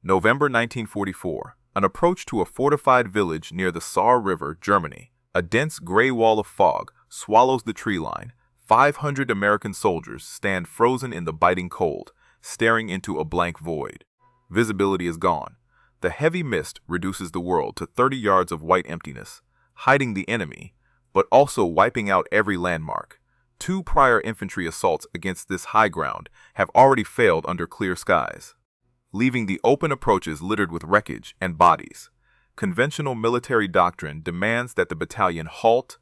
November 1944. An approach to a fortified village near the Saar River, Germany. A dense gray wall of fog swallows the tree line. 500 American soldiers stand frozen in the biting cold, staring into a blank void. Visibility is gone. The heavy mist reduces the world to 30 yards of white emptiness, hiding the enemy, but also wiping out every landmark. 2 prior infantry assaults against this high ground have already failed under clear skies, leaving the open approaches littered with wreckage and bodies. Conventional military doctrine demands that the battalion halt,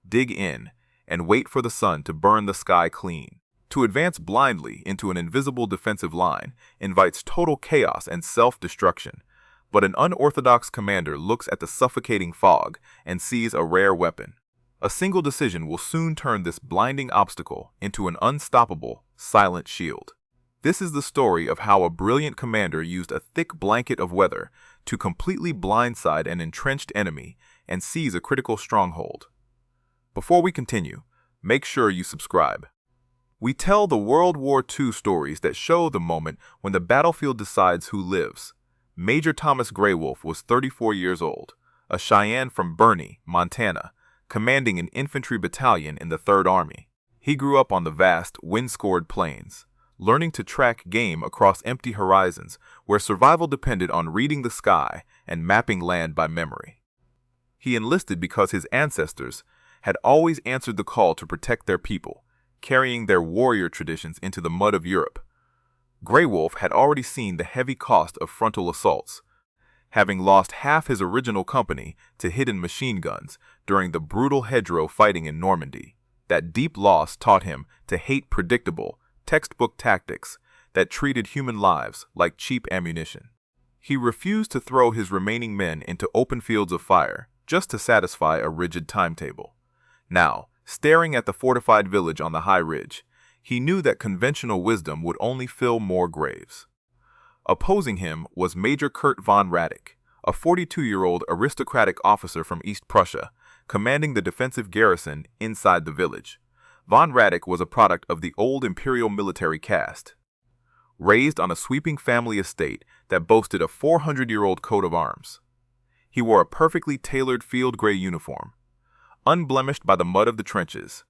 dig in, and wait for the sun to burn the sky clean. To advance blindly into an invisible defensive line invites total chaos and self-destruction, but an unorthodox commander looks at the suffocating fog and sees a rare weapon. A single decision will soon turn this blinding obstacle into an unstoppable, silent shield. This is the story of how a brilliant commander used a thick blanket of weather to completely blindside an entrenched enemy and seize a critical stronghold. Before we continue, make sure you subscribe. We tell the World War II stories that show the moment when the battlefield decides who lives. Major Thomas Greywolf was 34 years old, a Cheyenne from Bernie, Montana, commanding an infantry battalion in the 3rd Army. He grew up on the vast, wind-scored plains, learning to track game across empty horizons where survival depended on reading the sky and mapping land by memory. He enlisted because his ancestors had always answered the call to protect their people, carrying their warrior traditions into the mud of Europe. Greywolf had already seen the heavy cost of frontal assaults, having lost half his original company to hidden machine guns during the brutal hedgerow fighting in Normandy. That deep loss taught him to hate predictable, textbook tactics that treated human lives like cheap ammunition. He refused to throw his remaining men into open fields of fire just to satisfy a rigid timetable. Now, staring at the fortified village on the high ridge, he knew that conventional wisdom would only fill more graves. Opposing him was Major Kurt von Radek, a 42-year-old aristocratic officer from East Prussia, commanding the defensive garrison inside the village. Von Radek was a product of the old imperial military caste, raised on a sweeping family estate that boasted a 400-year-old coat of arms. He wore a perfectly tailored field gray uniform, unblemished by the mud of the trenches,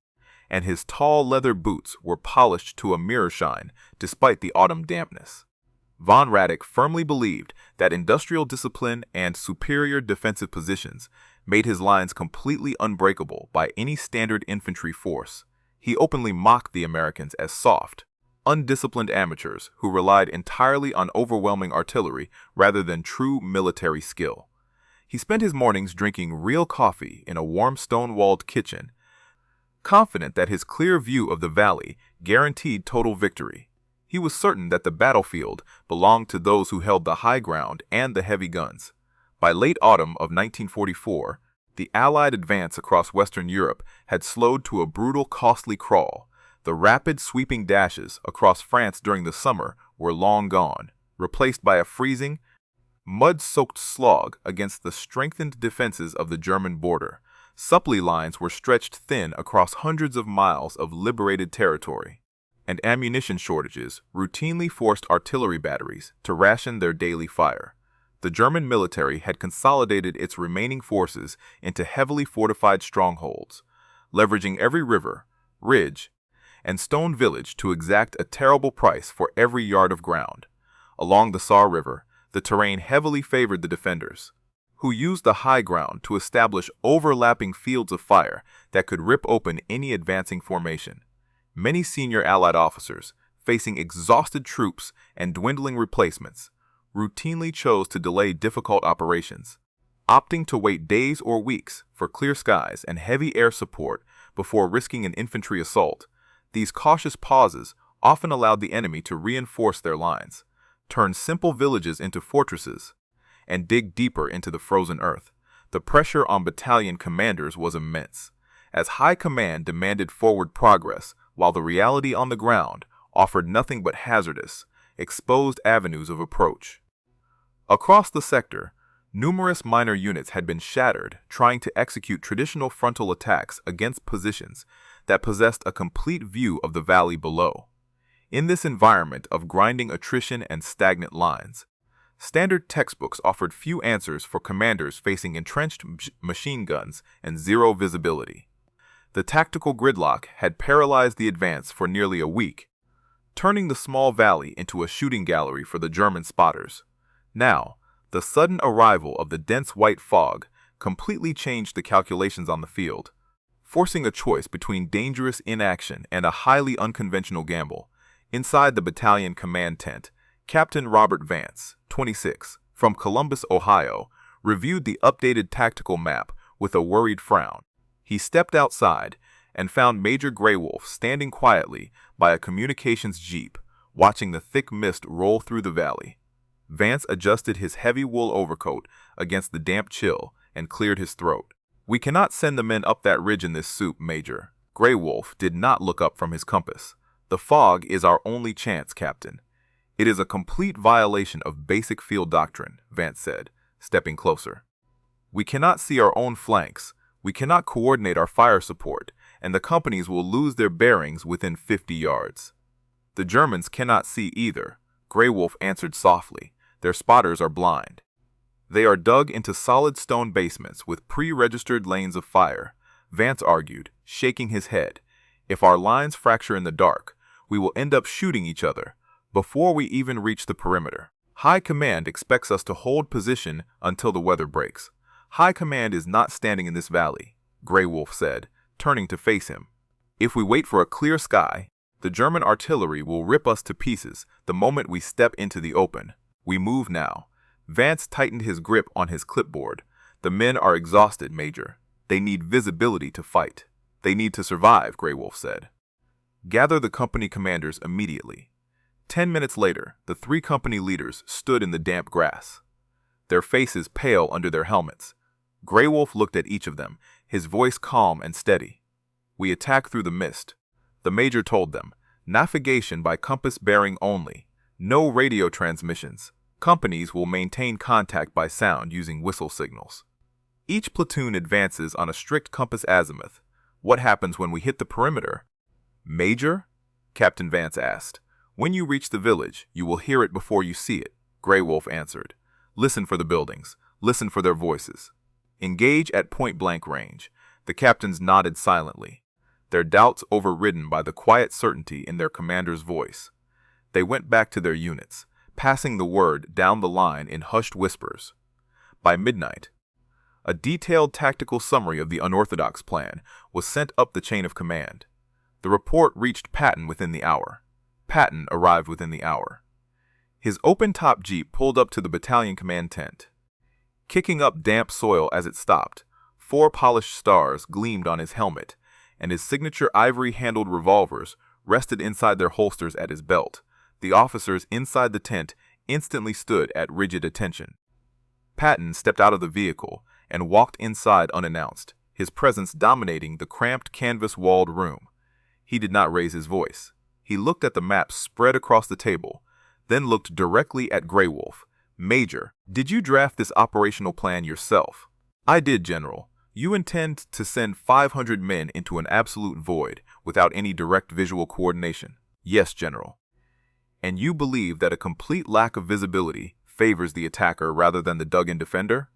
and his tall leather boots were polished to a mirror shine despite the autumn dampness. Von Radek firmly believed that industrial discipline and superior defensive positions made his lines completely unbreakable by any standard infantry force. He openly mocked the Americans as soft, undisciplined amateurs who relied entirely on overwhelming artillery rather than true military skill. He spent his mornings drinking real coffee in a warm stone-walled kitchen, confident that his clear view of the valley guaranteed total victory. He was certain that the battlefield belonged to those who held the high ground and the heavy guns. By late autumn of 1944, the Allied advance across Western Europe had slowed to a brutal, costly crawl. The rapid, sweeping dashes across France during the summer were long gone, replaced by a freezing, mud-soaked slog against the strengthened defenses of the German border. Supply lines were stretched thin across hundreds of miles of liberated territory, and ammunition shortages routinely forced artillery batteries to ration their daily fire. The German military had consolidated its remaining forces into heavily fortified strongholds, leveraging every river, ridge, and stone village to exact a terrible price for every yard of ground. Along the Saar River, the terrain heavily favored the defenders, who used the high ground to establish overlapping fields of fire that could rip open any advancing formation. Many senior Allied officers, facing exhausted troops and dwindling replacements, routinely chose to delay difficult operations, opting to wait days or weeks for clear skies and heavy air support before risking an infantry assault. These cautious pauses often allowed the enemy to reinforce their lines, turn simple villages into fortresses, and dig deeper into the frozen earth. The pressure on battalion commanders was immense, as high command demanded forward progress, while the reality on the ground offered nothing but hazardous, exposed avenues of approach. Across the sector, numerous minor units had been shattered trying to execute traditional frontal attacks against positions that possessed a complete view of the valley below. In this environment of grinding attrition and stagnant lines, Standard textbooks offered few answers for commanders facing entrenched machine guns and zero visibility. The tactical gridlock had paralyzed the advance for nearly a week, turning the small valley into a shooting gallery for the German spotters. Now, the sudden arrival of the dense white fog completely changed the calculations on the field, forcing a choice between dangerous inaction and a highly unconventional gamble. Inside the battalion command tent, Captain Robert Vance, 26, from Columbus, Ohio, reviewed the updated tactical map with a worried frown. He stepped outside and found Major Greywolf standing quietly by a communications jeep, watching the thick mist roll through the valley. Vance adjusted his heavy wool overcoat against the damp chill and cleared his throat. "We cannot send the men up that ridge in this soup, Major." Greywolf did not look up from his compass. "The fog is our only chance, Captain." "It is a complete violation of basic field doctrine," Vance said, stepping closer. "We cannot see our own flanks, we cannot coordinate our fire support, and the companies will lose their bearings within 50 yards. "The Germans cannot see either," Greywolf answered softly. "Their spotters are blind. They are dug into solid stone basements with pre-registered lanes of fire," Vance argued, shaking his head. "If our lines fracture in the dark, we will end up shooting each other before we even reach the perimeter. High Command expects us to hold position until the weather breaks." "High Command is not standing in this valley," Greywolf said, turning to face him. "If we wait for a clear sky, the German artillery will rip us to pieces the moment we step into the open. We move now." Vance tightened his grip on his clipboard. "The men are exhausted, Major. They need visibility to fight." "They need to survive," Greywolf said. "Gather the company commanders immediately." 10 minutes later, the 3 company leaders stood in the damp grass, their faces pale under their helmets. Greywolf looked at each of them, his voice calm and steady. "We attack through the mist," the major told them. "Navigation by compass bearing only. No radio transmissions. Companies will maintain contact by sound using whistle signals. Each platoon advances on a strict compass azimuth. What happens when we hit the perimeter?" "Major?" Captain Vance asked. "When you reach the village, you will hear it before you see it," Greywolf answered. "Listen for the buildings. Listen for their voices. Engage at point-blank range." The captains nodded silently, their doubts overridden by the quiet certainty in their commander's voice. They went back to their units, passing the word down the line in hushed whispers. By midnight, a detailed tactical summary of the unorthodox plan was sent up the chain of command. The report reached Patton within the hour. Patton arrived within the hour. His open-top jeep pulled up to the battalion command tent. Kicking up damp soil as it stopped, 4 polished stars gleamed on his helmet, and his signature ivory-handled revolvers rested inside their holsters at his belt. The officers inside the tent instantly stood at rigid attention. Patton stepped out of the vehicle and walked inside unannounced, his presence dominating the cramped canvas-walled room. He did not raise his voice. He looked at the maps spread across the table, then looked directly at Greywolf. "Major, did you draft this operational plan yourself?" "I did, General." "You intend to send 500 men into an absolute void without any direct visual coordination?" "Yes, General." "And you believe that a complete lack of visibility favors the attacker rather than the dug-in defender?"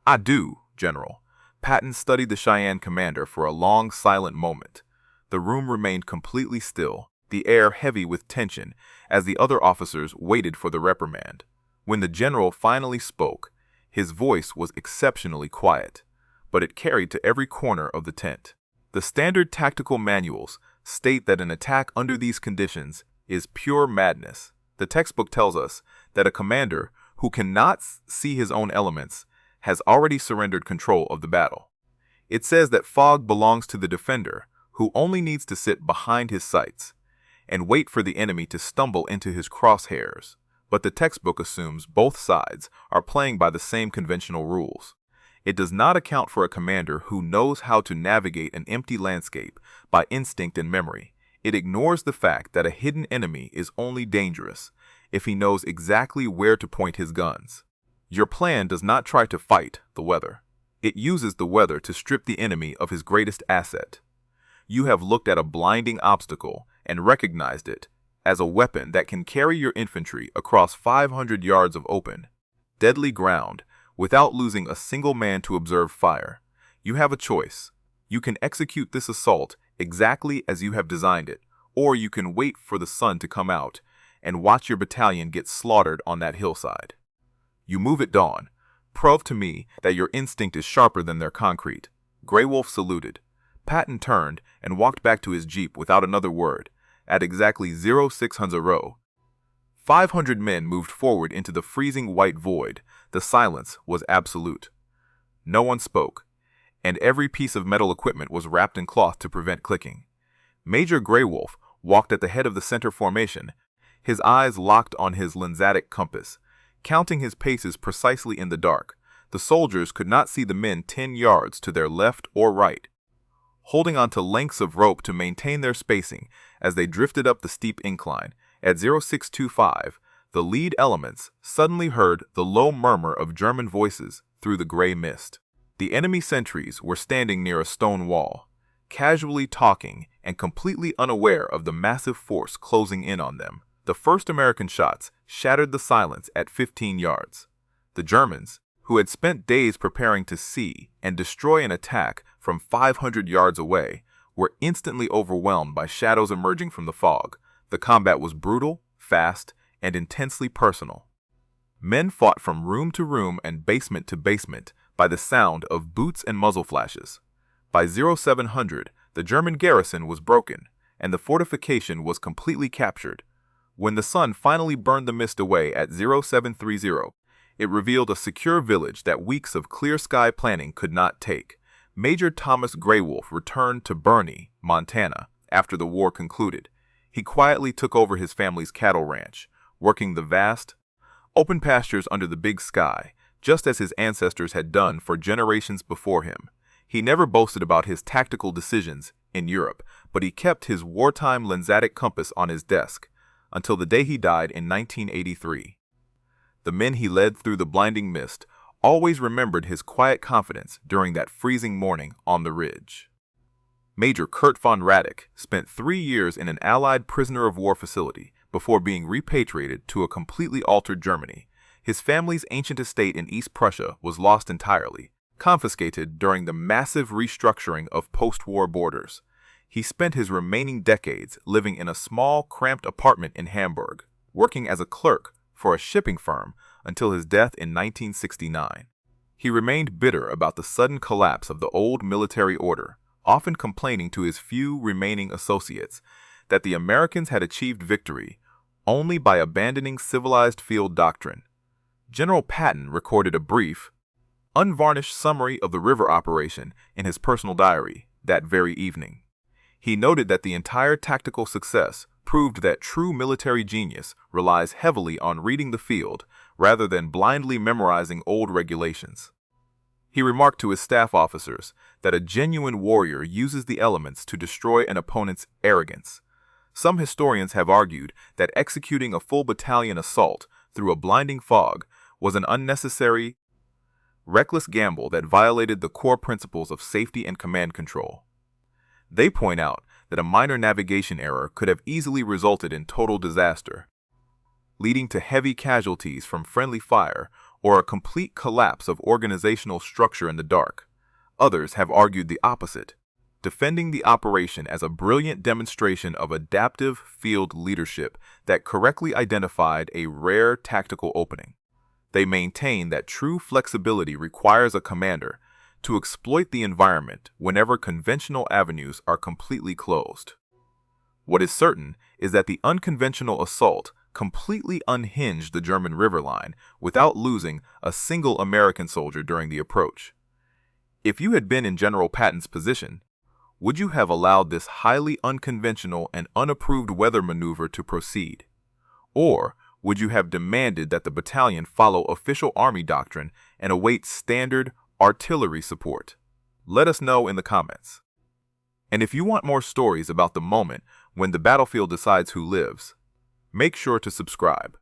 "I do, General." Patton studied the Cheyenne commander for a long, silent moment. The room remained completely still, the air heavy with tension, as the other officers waited for the reprimand. When the general finally spoke, his voice was exceptionally quiet, but it carried to every corner of the tent. "The standard tactical manuals state that an attack under these conditions is pure madness. The textbook tells us that a commander who cannot see his own elements has already surrendered control of the battle. It says that fog belongs to the defender, who only needs to sit behind his sights and wait for the enemy to stumble into his crosshairs. But the textbook assumes both sides are playing by the same conventional rules. It does not account for a commander who knows how to navigate an empty landscape by instinct and memory. It ignores the fact that a hidden enemy is only dangerous if he knows exactly where to point his guns. Your plan does not try to fight the weather. It uses the weather to strip the enemy of his greatest asset. You have looked at a blinding obstacle and recognized it as a weapon that can carry your infantry across 500 yards of open. deadly ground, without losing a single man to observe fire. You have a choice. You can execute this assault exactly as you have designed it, or you can wait for the sun to come out and watch your battalion get slaughtered on that hillside. You move at dawn. Prove to me that your instinct is sharper than their concrete. Grey Wolf saluted. Patton turned and walked back to his jeep without another word. At exactly 0600, 500 men moved forward into the freezing white void. The silence was absolute. No one spoke, and every piece of metal equipment was wrapped in cloth to prevent clicking. Major Grey Wolf walked at the head of the center formation, his eyes locked on his lensatic compass, counting his paces precisely in the dark. The soldiers could not see the men 10 yards to their left or right, holding onto lengths of rope to maintain their spacing as they drifted up the steep incline. At 0625, the lead elements suddenly heard the low murmur of German voices through the gray mist. The enemy sentries were standing near a stone wall, casually talking and completely unaware of the massive force closing in on them. The first American shots shattered the silence at 15 yards. The Germans, who had spent days preparing to see and destroy an attack from 500 yards away, were instantly overwhelmed by shadows emerging from the fog. The combat was brutal, fast, and intensely personal. Men fought from room to room and basement to basement by the sound of boots and muzzle flashes. By 0700, the German garrison was broken, and the fortification was completely captured. When the sun finally burned the mist away at 0730, it revealed a secure village that weeks of clear sky planning could not take. Major Thomas Grey Wolf returned to Burney, Montana, after the war concluded. He quietly took over his family's cattle ranch, working the vast, open pastures under the big sky, just as his ancestors had done for generations before him. He never boasted about his tactical decisions in Europe, but he kept his wartime lensatic compass on his desk until the day he died in 1983. The men he led through the blinding mist always remembered his quiet confidence during that freezing morning on the ridge. Major Kurt von Radek spent 3 years in an Allied prisoner of war facility before being repatriated to a completely altered Germany. His family's ancient estate in East Prussia was lost entirely, confiscated during the massive restructuring of post-war borders. He spent his remaining decades living in a small, cramped apartment in Hamburg, working as a clerk for a shipping firm until his death in 1969. He remained bitter about the sudden collapse of the old military order, often complaining to his few remaining associates that the Americans had achieved victory only by abandoning civilized field doctrine. General Patton recorded a brief, unvarnished summary of the river operation in his personal diary that very evening. He noted that the entire tactical success proved that true military genius relies heavily on reading the field rather than blindly memorizing old regulations. He remarked to his staff officers that a genuine warrior uses the elements to destroy an opponent's arrogance. Some historians have argued that executing a full battalion assault through a blinding fog was an unnecessary, reckless gamble that violated the core principles of safety and command control. They point out that a minor navigation error could have easily resulted in total disaster, leading to heavy casualties from friendly fire or a complete collapse of organizational structure in the dark. Others have argued the opposite, defending the operation as a brilliant demonstration of adaptive field leadership that correctly identified a rare tactical opening. They maintain that true flexibility requires a commander to exploit the environment whenever conventional avenues are completely closed. What is certain is that the unconventional assault completely unhinged the German river line without losing a single American soldier during the approach. If you had been in General Patton's position, would you have allowed this highly unconventional and unapproved weather maneuver to proceed? Or would you have demanded that the battalion follow official Army doctrine and await standard artillery support? Let us know in the comments. And if you want more stories about the moment when the battlefield decides who lives, make sure to subscribe.